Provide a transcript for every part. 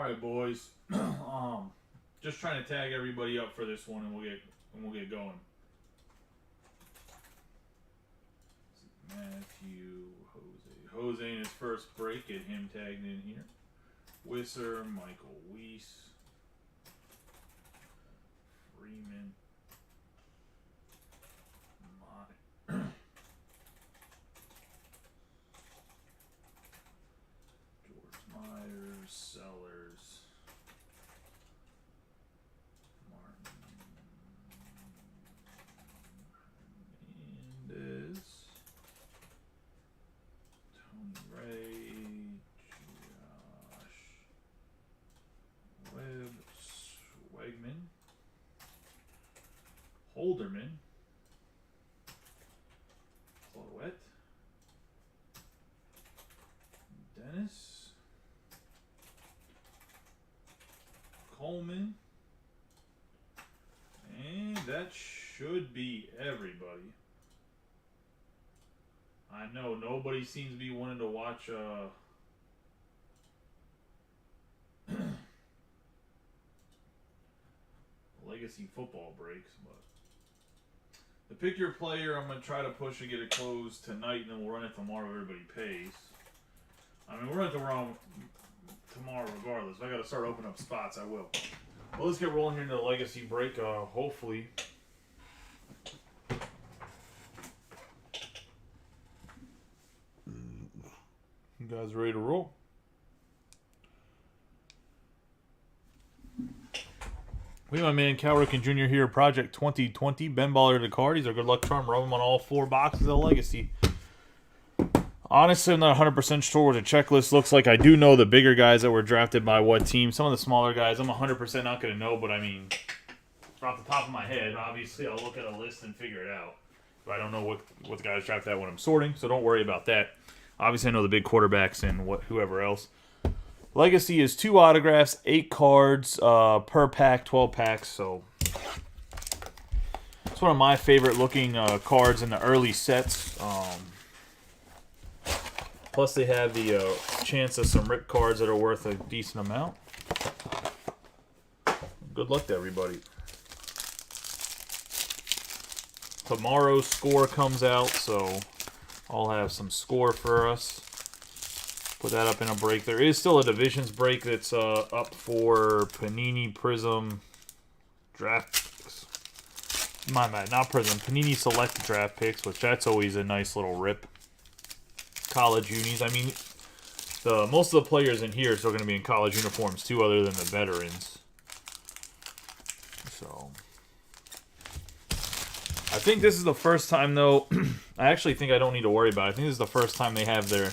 right, boys. Just trying to tag everybody up for this one, and we'll get going. Matthew, Jose in his first break. Get him tagged in here. Wisser, Michael Weiss, Freeman, George Myers, Sellers, Martin Mendez, Tony Ray, Josh Webb, Swegman, Holderman, Cloette, Dennis, Coleman, and that should be everybody. I know nobody seems to be wanting to watch legacy football breaks, but the pick your player, I'm going to try to push to get it closed tonight, and then we'll run it tomorrow. Everybody pays. I mean, we're going to run tomorrow regardless. If I got to start opening up spots, I will. Well, let's get rolling here into the legacy break. Hopefully. You guys ready to roll? We have my man Cal Ripken Jr. here, Project 2020. Ben Baller to the card. He's our good luck charm. Rub him on all 4 boxes of the legacy. Honestly, I'm not 100% sure what the checklist looks like. I do know the bigger guys that were drafted by what team. Some of the smaller guys, I'm 100% not going to know, but I mean, off the top of my head, obviously I'll look at a list and figure it out. But I don't know what the guys drafted at when I'm sorting, so don't worry about that. Obviously, I know the big quarterbacks and whoever else. Legacy is 2 autographs, 8 cards per pack, 12 packs. So it's one of my favorite looking cards in the early sets. Plus, they have the chance of some rip cards that are worth a decent amount. Good luck to everybody. Tomorrow's score comes out, so I'll have some score for us. Put that up in a break. There is still a divisions break that's up for Panini Prism draft picks. My bad, not Prism. Panini Select draft picks, which that's always a nice little rip. College unis. I mean, most of the players in here are still going to be in college uniforms too, other than the veterans. So I think this is the first time, though. I actually think I don't need to worry about it. I think this is the first time they have their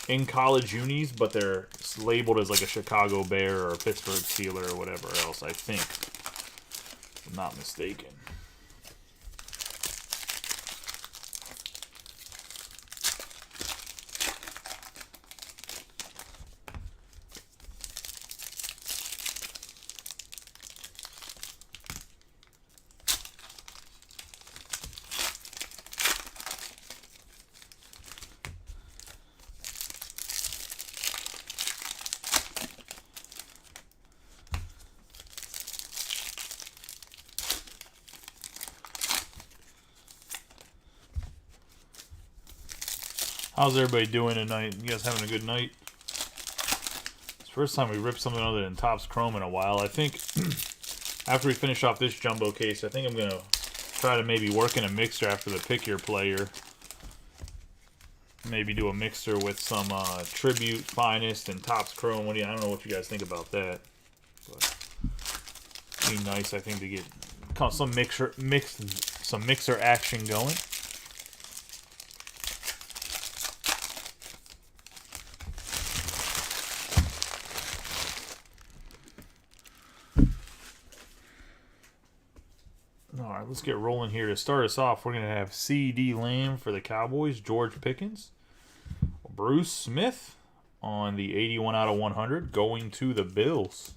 in college unis, but they're labeled as like a Chicago Bear or a Pittsburgh Steeler or whatever else, I think. If I'm not mistaken. How's everybody doing tonight? You guys having a good night? It's the first time we ripped something other than Topps Chrome in a while. I think after we finish off this jumbo case, I think I'm going to try to maybe work in a mixer after the pick your player. Maybe do a mixer with some Tribute, Finest, and Topps Chrome. I don't know what you guys think about that. But it'd be nice, I think, to get some mixer action going. Alright, let's get rolling here. To start us off, we're going to have C.D. Lamb for the Cowboys, George Pickens, Bruce Smith on the 81 out of 100, going to the Bills.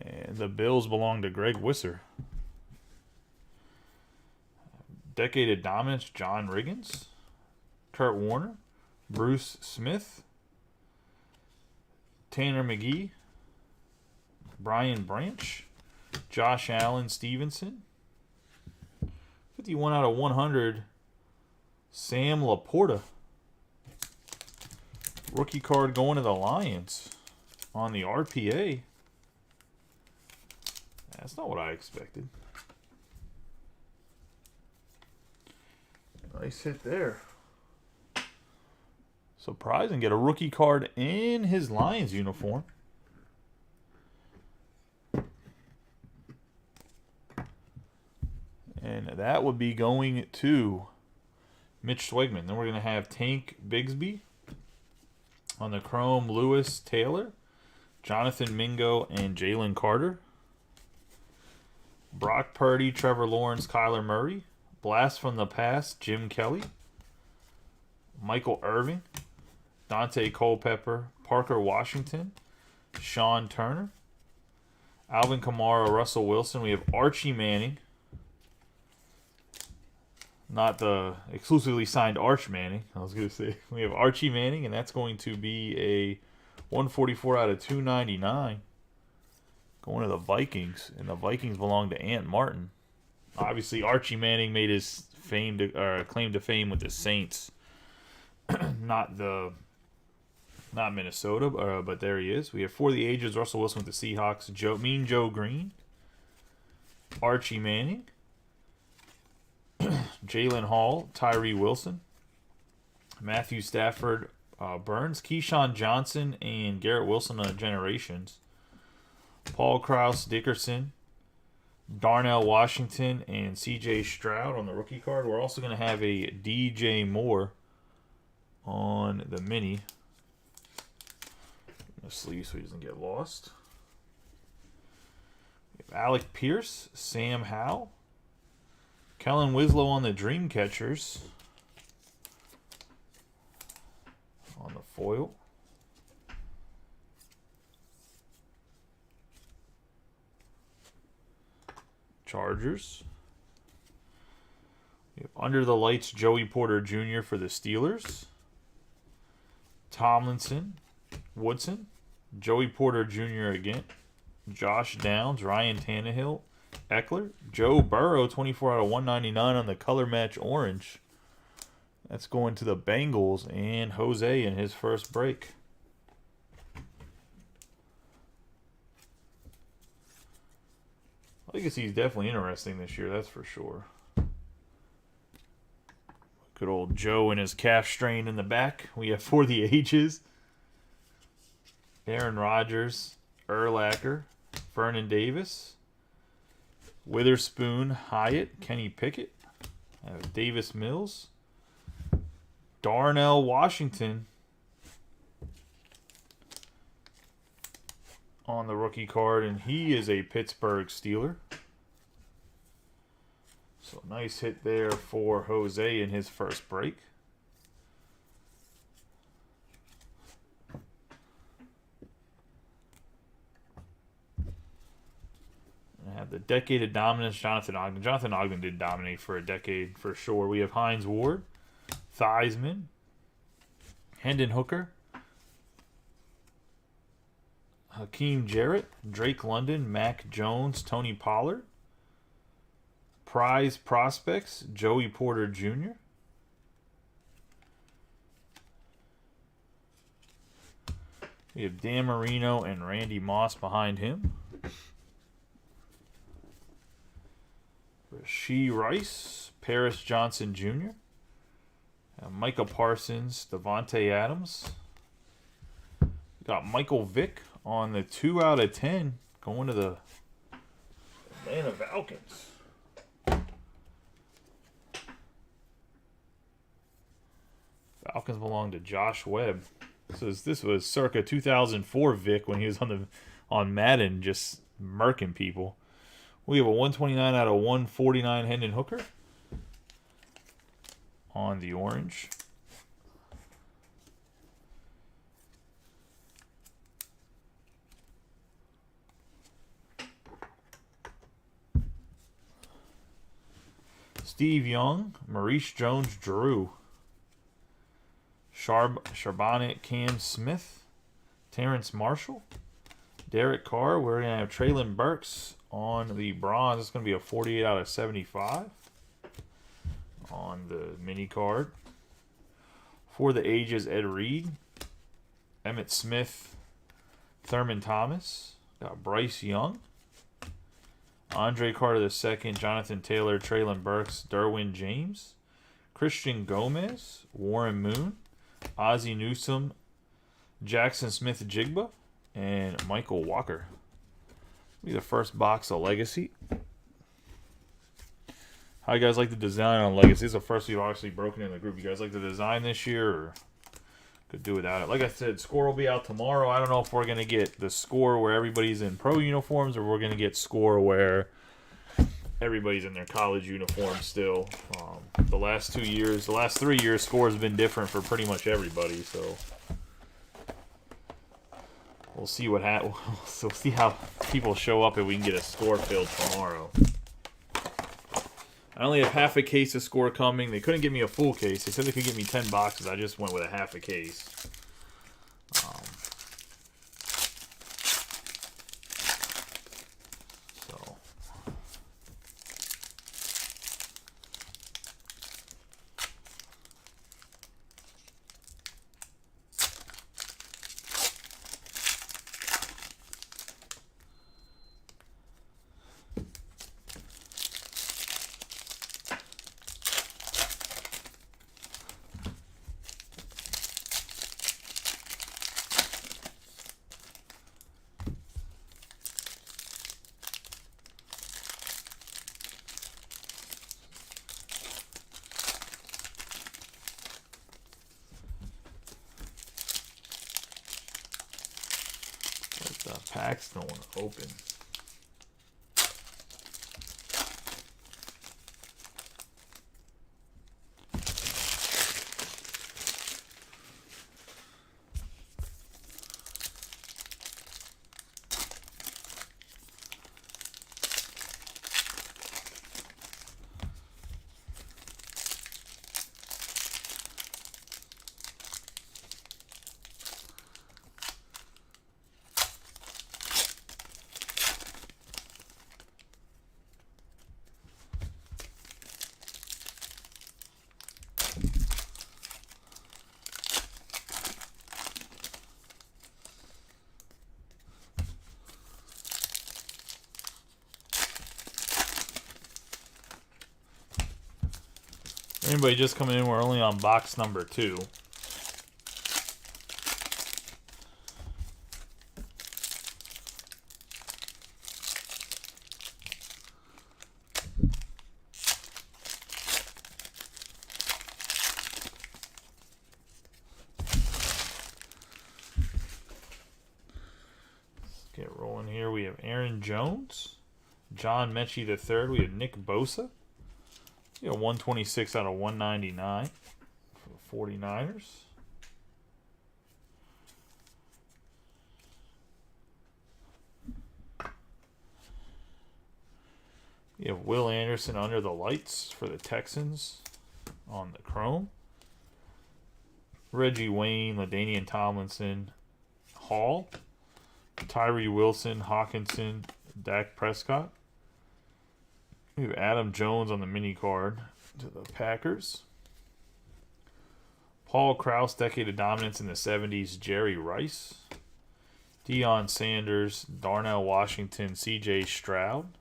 And the Bills belong to Greg Wisser. Decade of Dominance, John Riggins. Kurt Warner. Bruce Smith. Tanner McGee. Brian Branch. Josh Allen Stevenson. 51 out of 100. Sam Laporta. Rookie card going to the Lions on the RPA. That's not what I expected. Nice hit there. Surprising. Get a rookie card in his Lions uniform. And that would be going to Mitch Swegman. Then we're going to have Tank Bigsby on the Chrome, Lewis Taylor, Jonathan Mingo, and Jalen Carter. Brock Purdy, Trevor Lawrence, Kyler Murray. Blast from the Past, Jim Kelly. Michael Irving, Dante Culpepper, Parker Washington, Sean Turner, Alvin Kamara, Russell Wilson. We have Archie Manning. Not the exclusively signed Arch Manning. I was going to say. We have Archie Manning, and that's going to be a 144 out of 299. Going to the Vikings, and the Vikings belong to Ant Martin. Obviously, Archie Manning made his claim to fame with the Saints, not Minnesota, but there he is. We have For the Ages, Russell Wilson with the Seahawks, Mean Joe Green, Archie Manning, Jalen Hall, Tyree Wilson, Matthew Stafford, Burns, Keyshawn Johnson, and Garrett Wilson on the Generations. Paul Krause, Dickerson, Darnell Washington, and C.J. Stroud on the rookie card. We're also going to have a DJ Moore on the mini. The sleeve so he doesn't get lost. We have Alec Pierce, Sam Howell, Kellen Winslow on the Dream Catchers on the foil. Chargers. We have Under the Lights, Joey Porter Jr. for the Steelers. Tomlinson, Woodson, Joey Porter Jr. again, Josh Downs, Ryan Tannehill, Eckler, Joe Burrow, 24 out of 199 on the color match orange. That's going to the Bengals and Jose in his first break. Legacy is definitely interesting this year, that's for sure. Good old Joe and his calf strain in the back. We have For the Ages, Aaron Rodgers, Urlacher, Vernon Davis, Witherspoon, Hyatt, Kenny Pickett, Davis Mills, Darnell Washington on the rookie card, and he is a Pittsburgh Steeler. So nice hit there for Jose in his first break. I have the Decade of Dominance, Jonathan Ogden. Jonathan Ogden did dominate for a decade for sure. We have Hines Ward, Theismann, Hendon Hooker, Hakeem Jarrett, Drake London, Mac Jones, Tony Pollard. Prize Prospects, Joey Porter Jr. We have Dan Marino and Randy Moss behind him. Rashee Rice, Paris Johnson Jr. Micah Parsons, Devontae Adams. Got Michael Vick on the 2 out of 10 going to the Atlanta Falcons. Falcons belong to Josh Webb. So this was circa 2004 Vic when he was on Madden just murking people. We have a 129 out of 149 Hendon Hooker on the orange. Steve Young, Maurice Jones-Drew, Charbonnet, Cam Smith, Terrence Marshall, Derek Carr. We're going to have Traylon Burks on the bronze. It's going to be a 48 out of 75 on the mini card. For the ages, Ed Reed, Emmitt Smith, Thurman Thomas, got Bryce Young, Andre Carter II, Jonathan Taylor, Traylon Burks, Derwin James, Christian Gomez, Warren Moon, Ozzie Newsome, Jackson Smith-Jigba, and Michael Walker. Be the first box of Legacy. How you guys like the design on Legacy? This is the first we've obviously broken in the group. You guys like the design this year, or could do without it? Like I said, score will be out tomorrow. I don't know if we're going to get the score where everybody's in pro uniforms, or we're going to get score where everybody's in their college uniforms still. The last 2 years, the last 3 years, score has been different for pretty much everybody, so we'll see what happens. We'll see how people show up if we can get a score filled tomorrow. I only have half a case of score coming. They couldn't give me a full case. They said they could give me 10 boxes. I just went with a half a case. The packs don't want to open. Anybody just coming in, we're only on box number 2. Let's get rolling here. We have Aaron Jones, John Mechie III. We have Nick Bosa. 126 out of 199 for the 49ers. You have Will Anderson under the lights for the Texans on the chrome. Reggie Wayne, LaDainian Tomlinson, Hall, Tyree Wilson, Hawkinson, Dak Prescott. We have Adam Jones on the mini card to the Packers. Paul Krause, Decade of Dominance in the 70s, Jerry Rice. Deion Sanders, Darnell Washington, C.J. Stroud.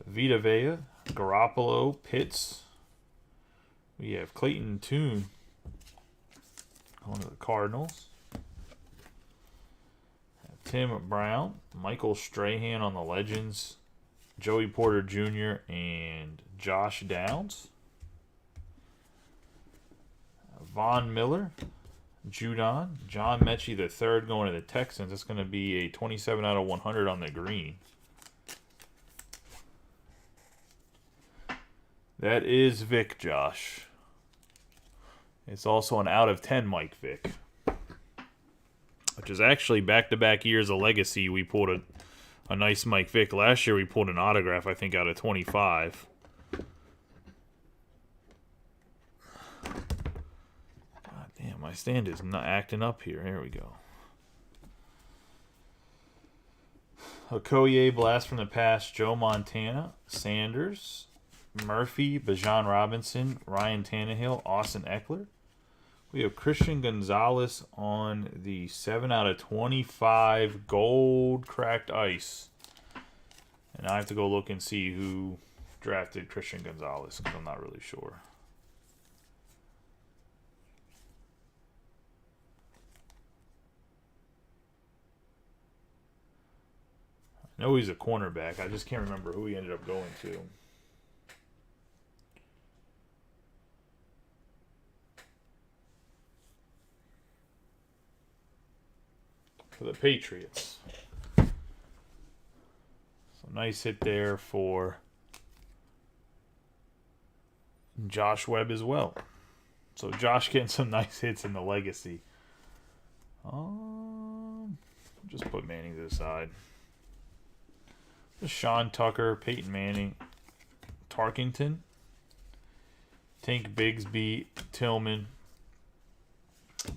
Vita Vea, Garoppolo, Pitts. We have Clayton Tune going to the Cardinals. Tim Brown, Michael Strahan on the Legends. Joey Porter Jr. and Josh Downs. Von Miller, Judon, John Mechie III going to the Texans. It's going to be a 27 out of 100 on the green. That is Vic, Josh. It's also an out of 10 Mike Vick, which is actually back-to-back years of Legacy. We pulled a nice Mike Vick. Last year we pulled an autograph, I think, out of 25. my stand is not acting up here. Here we go. Okoye, Blast from the Past, Joe Montana, Sanders, Murphy, Bijan Robinson, Ryan Tannehill, Austin Eckler. We have Christian Gonzalez on the 7/25 gold cracked ice. And I have to go look and see who drafted Christian Gonzalez because I'm not really sure. I know he's a cornerback. I just can't remember who he ended up going to. For the Patriots. So nice hit there for Josh Webb as well. So Josh getting some nice hits in the legacy. Just put Manning to the side. Sean Tucker, Peyton Manning, Tarkington, Tank Bigsby, Tillman,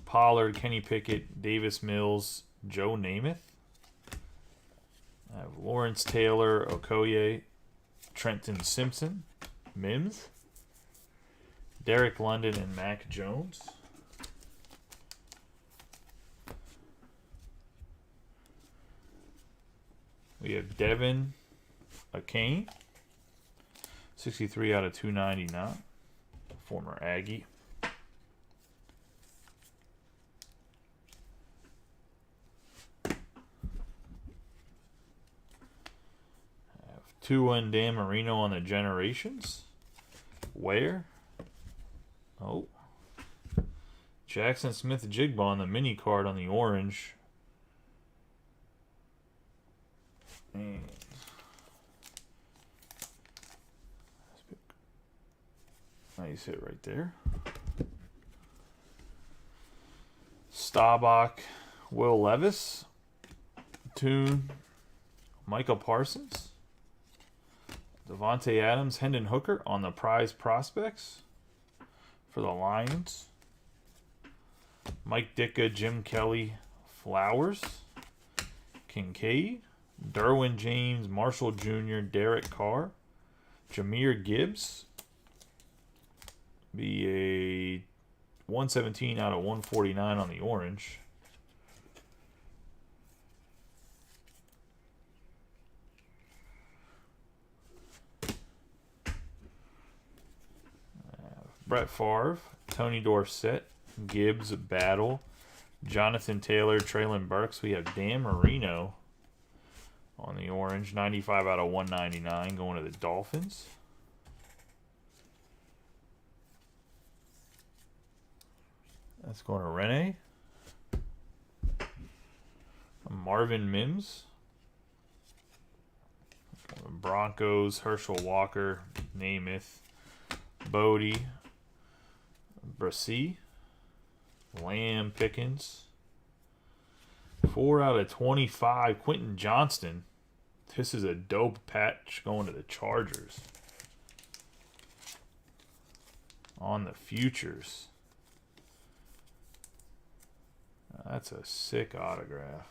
Pollard, Kenny Pickett, Davis Mills, Joe Namath. I have Lawrence Taylor, Okoye, Trenton Simpson, Mims, Derek London, and Mac Jones. We have Devin Akane, 63/299, former Aggie. Tua and Dan Marino on the Generations. Where? Oh. Jackson Smith-Jigba on the mini card on the orange. And nice hit right there. Staubach, Will Levis, Toon, Michael Parsons, Devontae Adams, Hendon Hooker on the prize prospects for the Lions. Mike Ditka, Jim Kelly, Flowers, Kincaid, Derwin James, Marshall Jr., Derek Carr, Jahmyr Gibbs. Be a 117/149 on the orange. Brett Favre, Tony Dorsett, Gibbs, Battle, Jonathan Taylor, Traylon Burks. We have Dan Marino on the orange, 95/199, going to the Dolphins. That's going to Rene. Marvin Mims. Broncos, Herschel Walker, Namath, Bodie, Brissy, Lamb Pickens. 4/25, Quentin Johnston. This is a dope patch going to the Chargers. On the futures. That's a sick autograph.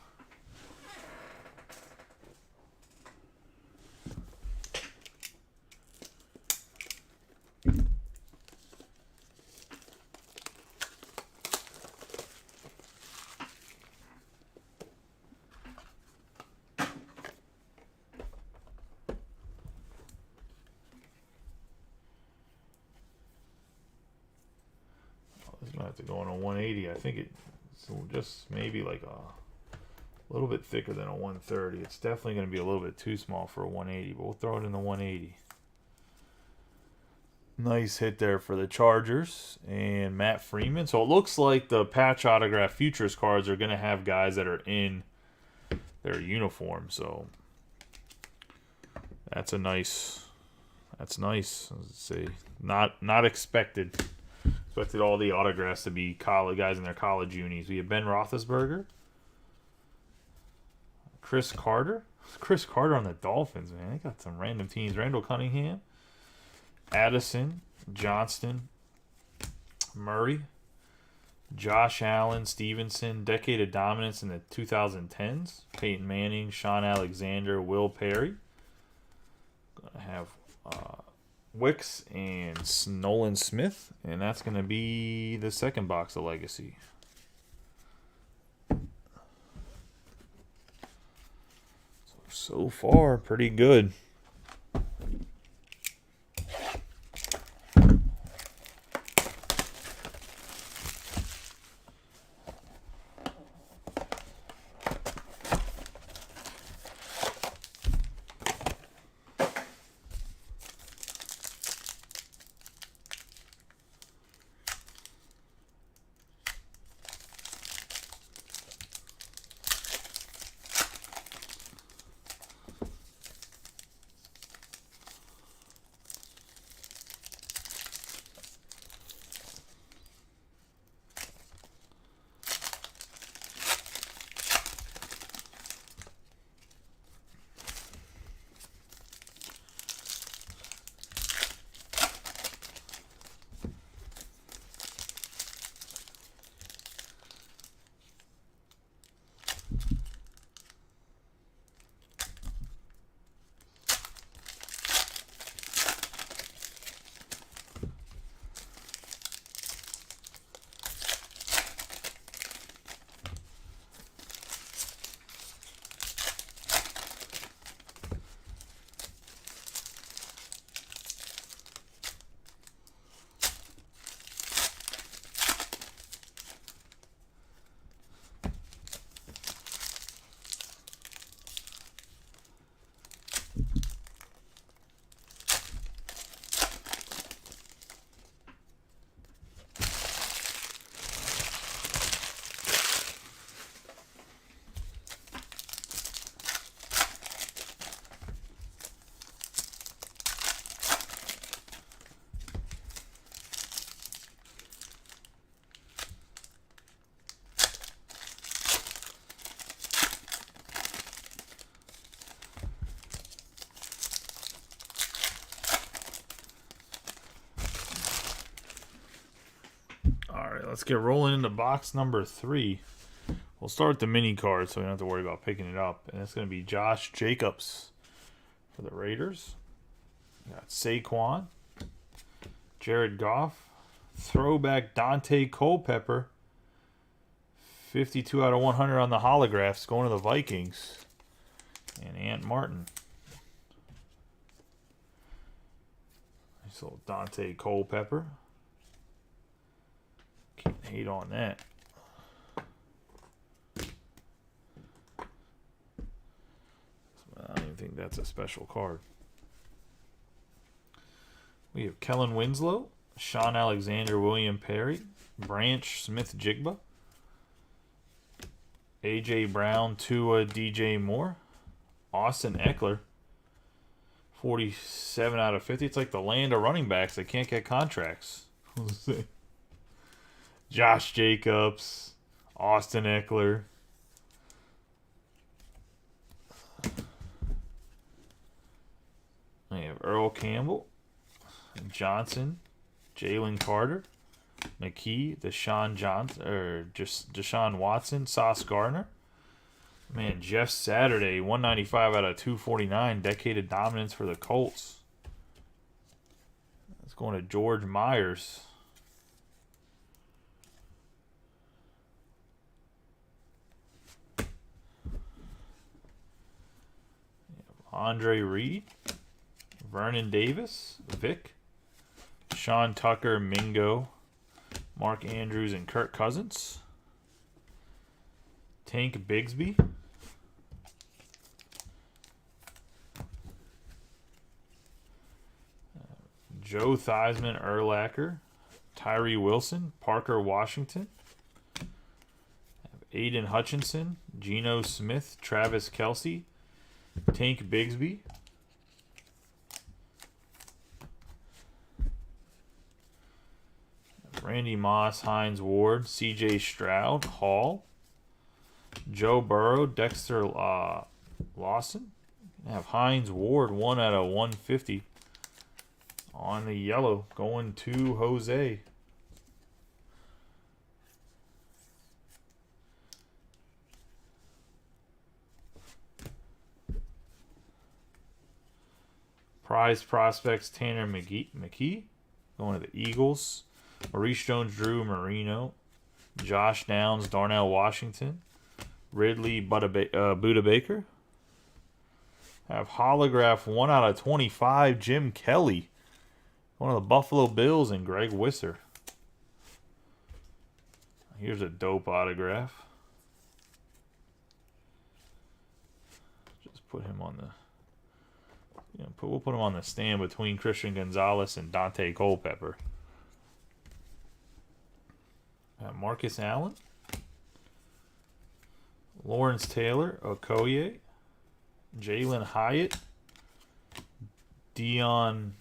This might have to go on a 180. I think it's just maybe like a little bit thicker than a 130. It's definitely going to be a little bit too small for a 180, but we'll throw it in the 180. Nice hit there for the Chargers and Matt Freeman. So it looks like the patch autograph futures cards are going to have guys that are in their uniform. So that's a nice. That's nice. Let's say not expected. Expected all the autographs to be college guys in their college unis. We have Ben Roethlisberger, Chris Carter. Chris Carter on the Dolphins, man. They got some random teams. Randall Cunningham, Addison, Johnston, Murray, Josh Allen, Stevenson, decade of dominance in the 2010s. Peyton Manning, Sean Alexander, Will Perry. Gonna have Wicks and Nolan Smith, and that's gonna be the second box of Legacy. So far, pretty good. Let's get rolling into box number 3. We'll start with the mini card so we don't have to worry about picking it up. And it's going to be Josh Jacobs for the Raiders. We got Saquon, Jared Goff, throwback Dante Culpepper, 52 out of 100 on the holographs going to the Vikings, and Ant Martin. Nice little Dante Culpepper. Can't hate on that. I don't even think that's a special card. We have Kellen Winslow, Sean Alexander, William Perry, Branch Smith-Jigba, A.J. Brown, Tua, D.J. Moore, Austin Eckler, 47 out of 50. It's like the land of running backs. They can't get contracts. Josh Jacobs, Austin Eckler. We have Earl Campbell, Johnson, Jalen Carter, McKee, Deshaun Watson, Sauce Gardner. Man, Jeff Saturday, 195 out of 249, decade of dominance for the Colts. That's going to George Myers. Andre Reed, Vernon Davis, Vic, Sean Tucker, Mingo, Mark Andrews, and Kirk Cousins. Tank Bigsby. Joe Theismann, Urlacher, Tyree Wilson, Parker Washington, Aiden Hutchinson, Geno Smith, Travis Kelce, Tank Bigsby, Randy Moss, Hines Ward, C.J. Stroud, Hall, Joe Burrow, Dexter Lawson. I have Hines Ward, 1 out of 150 on the yellow, going to Jose. Prize prospects, Tanner McKee going to the Eagles. Maurice Jones-Drew, Marino. Josh Downs, Darnell Washington. Ridley, Buda Baker. Have holograph 1/25, Jim Kelly. One of the Buffalo Bills and Greg Wisser. Here's a dope autograph. Just put him on the... we'll put him on the stand between Christian Gonzalez and Dante Culpepper. Marcus Allen. Lawrence Taylor, Okoye. Jalen Hyatt. Dion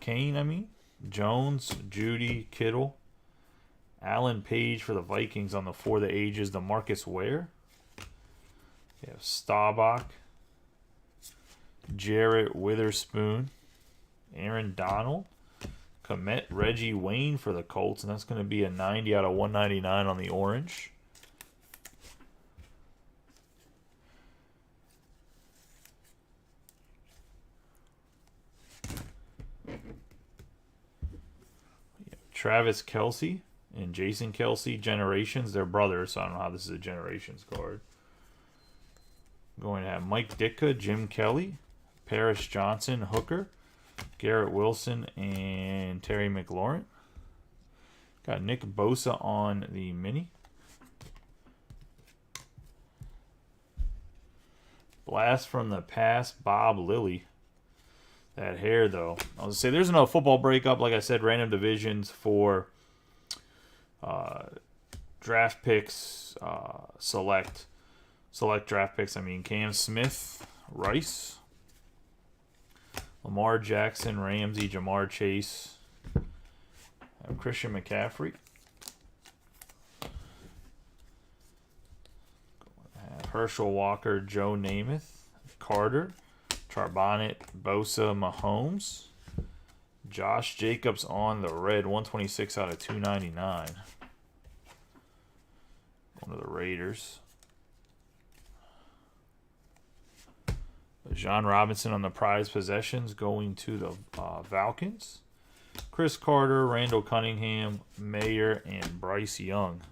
Kane, Jones, Judy, Kittle. Alan Page for the Vikings on the For the Ages, DeMarcus Ware. You have Staubach. Jarrett Witherspoon. Aaron Donald. Komet Reggie Wayne for the Colts, and that's going to be a 90/199 on the orange. Travis Kelce and Jason Kelce, Generations. They're brothers, so I don't know how this is a Generations card. Going to have Mike Ditka, Jim Kelly, Paris Johnson, Hooker, Garrett Wilson, and Terry McLaurin. Got Nick Bosa on the mini. Blast from the Past, Bob Lilly. That hair, though. I was going to say, there's another football breakup. Like I said, random divisions for draft picks, select draft picks. Cam Smith, Rice, Lamar Jackson, Ramsey, Jamar Chase, Christian McCaffrey. Herschel Walker, Joe Namath, Carter, Charbonnet, Bosa, Mahomes. Josh Jacobs on the red, 126/299. One of the Raiders. John Robinson on the prize possessions going to the Falcons. Chris Carter, Randall Cunningham, Mayer, and Bryce Young.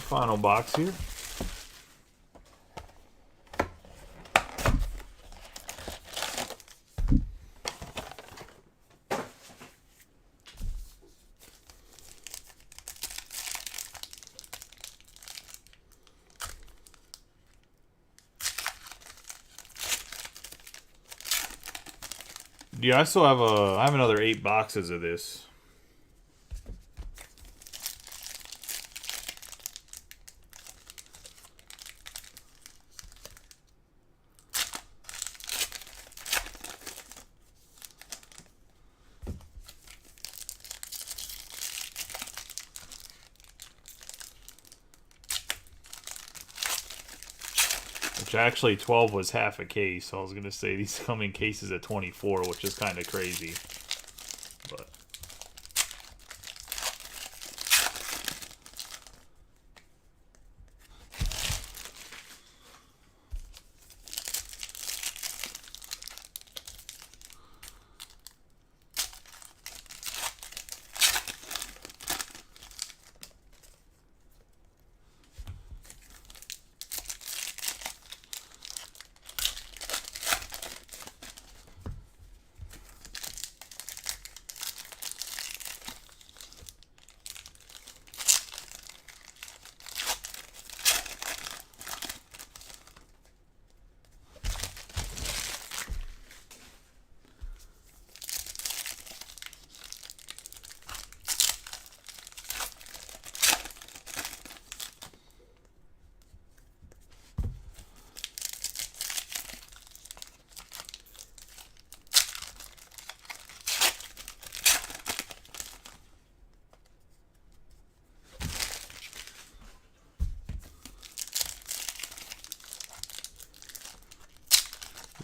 Final box here. Yeah, I have another 8 boxes of this. Which actually 12 was half a case, so I was going to say these come in cases of 24, which is kind of crazy. But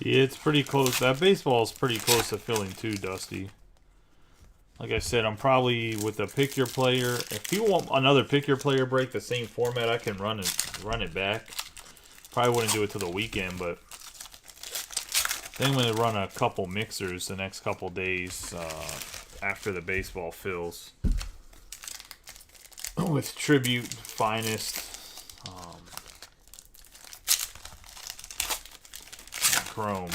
Yeah, it's pretty close. That baseball is pretty close to filling too, Dusty. Like I said, I'm probably with the pick your player. If you want another pick your player break, the same format, I can run it back. Probably wouldn't do it till the weekend, but then I'm going to run a couple mixers the next couple days after the baseball fills with Tribute, Finest, and Chrome.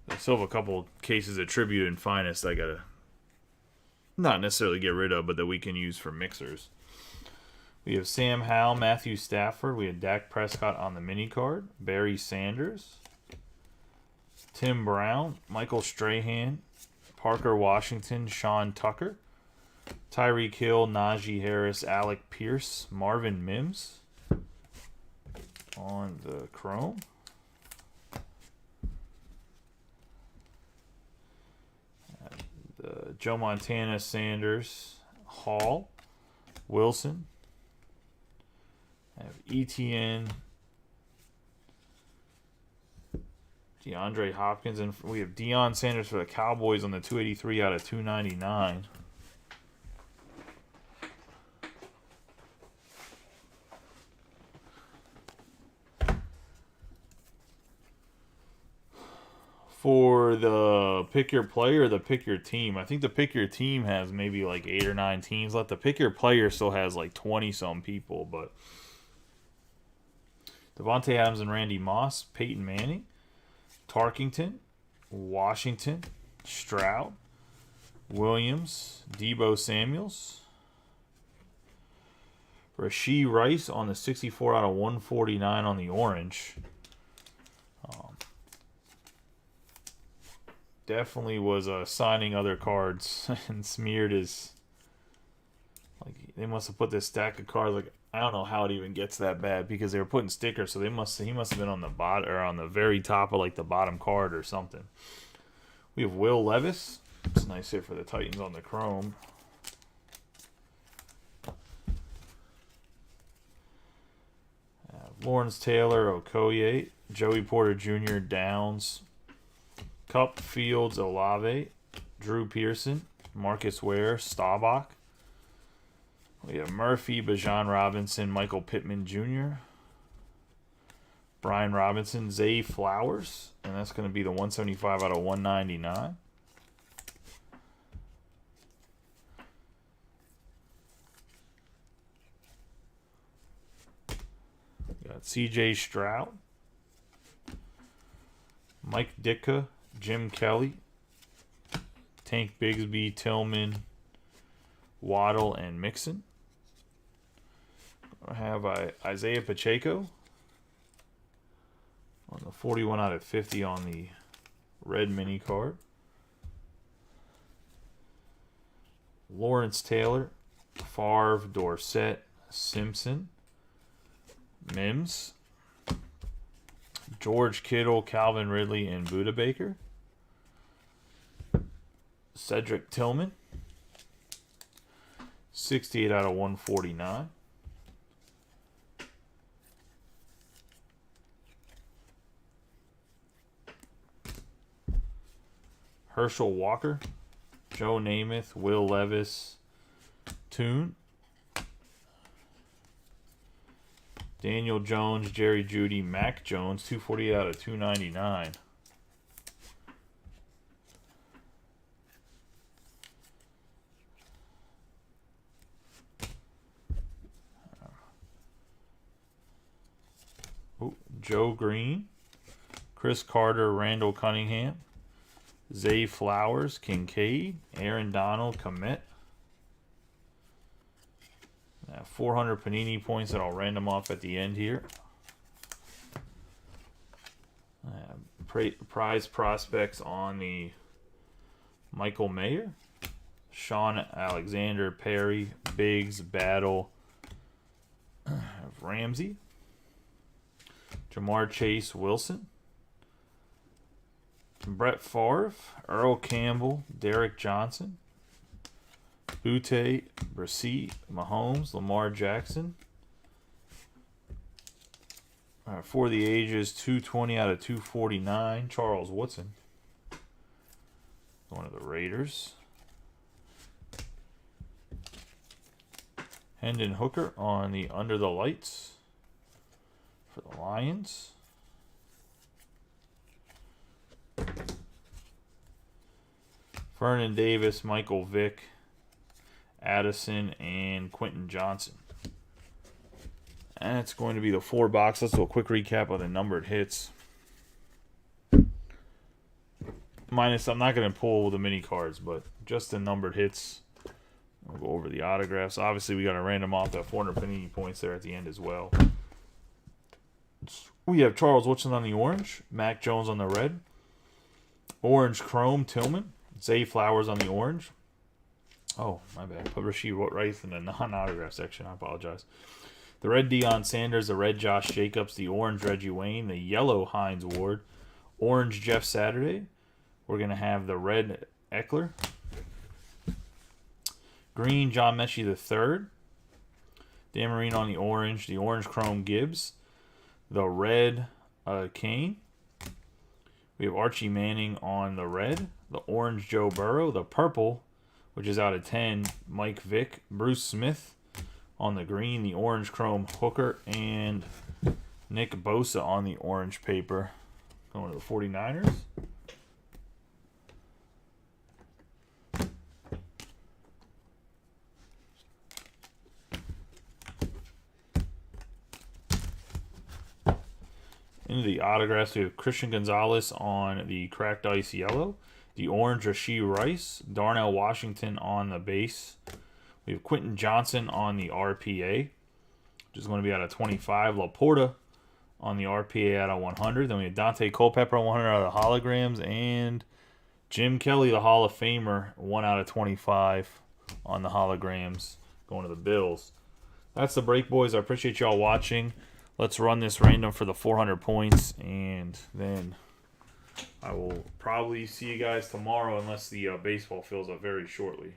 I still have a couple cases of Tribute and Finest I gotta not necessarily get rid of, but that we can use for mixers. We have Sam Howell, Matthew Stafford. We have Dak Prescott on the mini card. Barry Sanders, Tim Brown, Michael Strahan, Parker Washington, Sean Tucker, Tyreek Hill, Najee Harris, Alec Pierce, Marvin Mims on the Chrome. Joe Montana, Sanders, Hall, Wilson. I have ETN, DeAndre Hopkins, and we have Deion Sanders for the Cowboys on the 283 out of 299. For the pick your player or the pick your team, I think the pick your team has maybe like 8 or 9 teams left. The pick your player still has like 20-some people, but Devontae Adams and Randy Moss, Peyton Manning, Tarkington, Washington, Stroud, Williams, Deebo Samuels, Rashee Rice on the 64 out of 149 on the orange. Definitely was signing other cards and smeared his. Like they must have put this stack of cards. Like I don't know how it even gets that bad because they were putting stickers. So he must have been on the bottom or on the very top of like the bottom card or something. We have Will Levis. It's a nice hit for the Titans on the Chrome. Lawrence Taylor, Okoye, Joey Porter Jr., Downs, Cup, Fields, Olave, Drew Pearson, Marcus Ware, Staubach. We have Murphy, Bijan Robinson, Michael Pittman Jr., Brian Robinson, Zay Flowers, and that's going to be the 175 out of 199. Got C.J. Stroud, Mike Ditka, Jim Kelly, Tank Bigsby, Tillman, Waddle, and Mixon. I have Isaiah Pacheco on the 41 out of 50 on the red mini card. Lawrence Taylor, Favre, Dorsett, Simpson, Mims, George Kittle, Calvin Ridley, and Budda Baker. Cedric Tillman, 68 out of 149. Herschel Walker, Joe Namath, Will Levis, Toon, Daniel Jones, Jerry Jeudy, Mac Jones, 248 out of 299. Joe Green, Chris Carter, Randall Cunningham, Zay Flowers, Kincaid, Aaron Donald, Komet. 400 Panini points that I'll random off at the end here. Prize prospects on the Michael Mayer, Sean Alexander, Perry, Biggs, Battle, Ramsey, Jamar Chase, Wilson, Brett Favre, Earl Campbell, Derek Johnson, Butte, Brissett, Mahomes, Lamar Jackson, For the ages, 220 out of 249. Charles Woodson. One of the Raiders. Hendon Hooker on the Under the Lights for the Lions. Vernon Davis, Michael Vick, Addison, and Quentin Johnson. And it's going to be the 4 box. Let's do a quick recap of the numbered hits. Minus, I'm not going to pull the mini cards, but just the numbered hits. We'll go over the autographs. Obviously, we got a random off that 400 Panini points there at the end as well. We have Charles Woodson on the orange, Mac Jones on the red, orange chrome Tillman, Zay Flowers on the orange. Oh, my bad. Put Rasheed Rice in the non-autograph section. I apologize. The red Deion Sanders, the red Josh Jacobs, the orange Reggie Wayne, the yellow Hines Ward, orange Jeff Saturday. We're going to have the red Eckler, green John Mechie III, Dan Marino on the orange chrome Gibbs, the red Kane. We have Archie Manning on the red, the orange Joe Burrow, the purple, which is out of 10, Mike Vick, Bruce Smith on the green, the orange chrome Hooker, and Nick Bosa on the orange paper. Going to the 49ers. Into the autographs, we have Christian Gonzalez on the cracked ice yellow, the orange Rasheed Rice, Darnell Washington on the base. We have Quentin Johnson on the RPA, which is going to be out of 25. Laporta on the RPA out of 100. Then we have Dante Culpepper on 100 out of the holograms, and Jim Kelly, the Hall of Famer, 1 out of 25 on the holograms, going to the Bills. That's the break, boys. I appreciate y'all watching. Let's run this random for the 400 points, and then I will probably see you guys tomorrow unless the baseball fills up very shortly.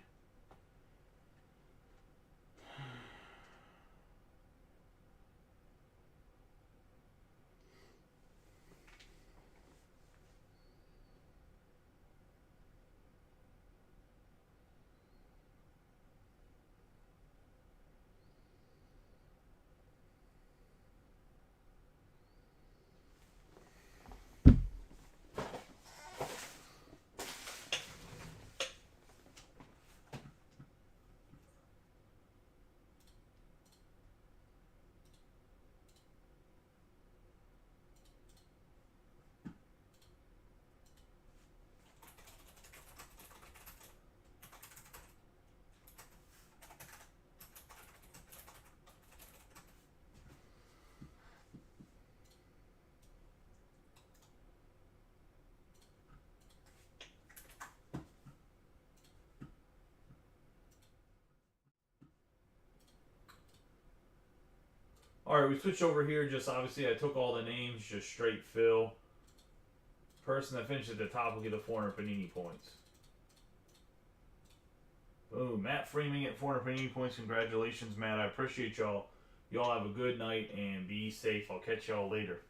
All right, we switch over here. Just obviously, I took all the names, just straight fill. Person that finished at the top will get the 400 Panini points. Boom, Matt Freeman at 400 Panini points. Congratulations, Matt. I appreciate y'all. Y'all have a good night and be safe. I'll catch y'all later.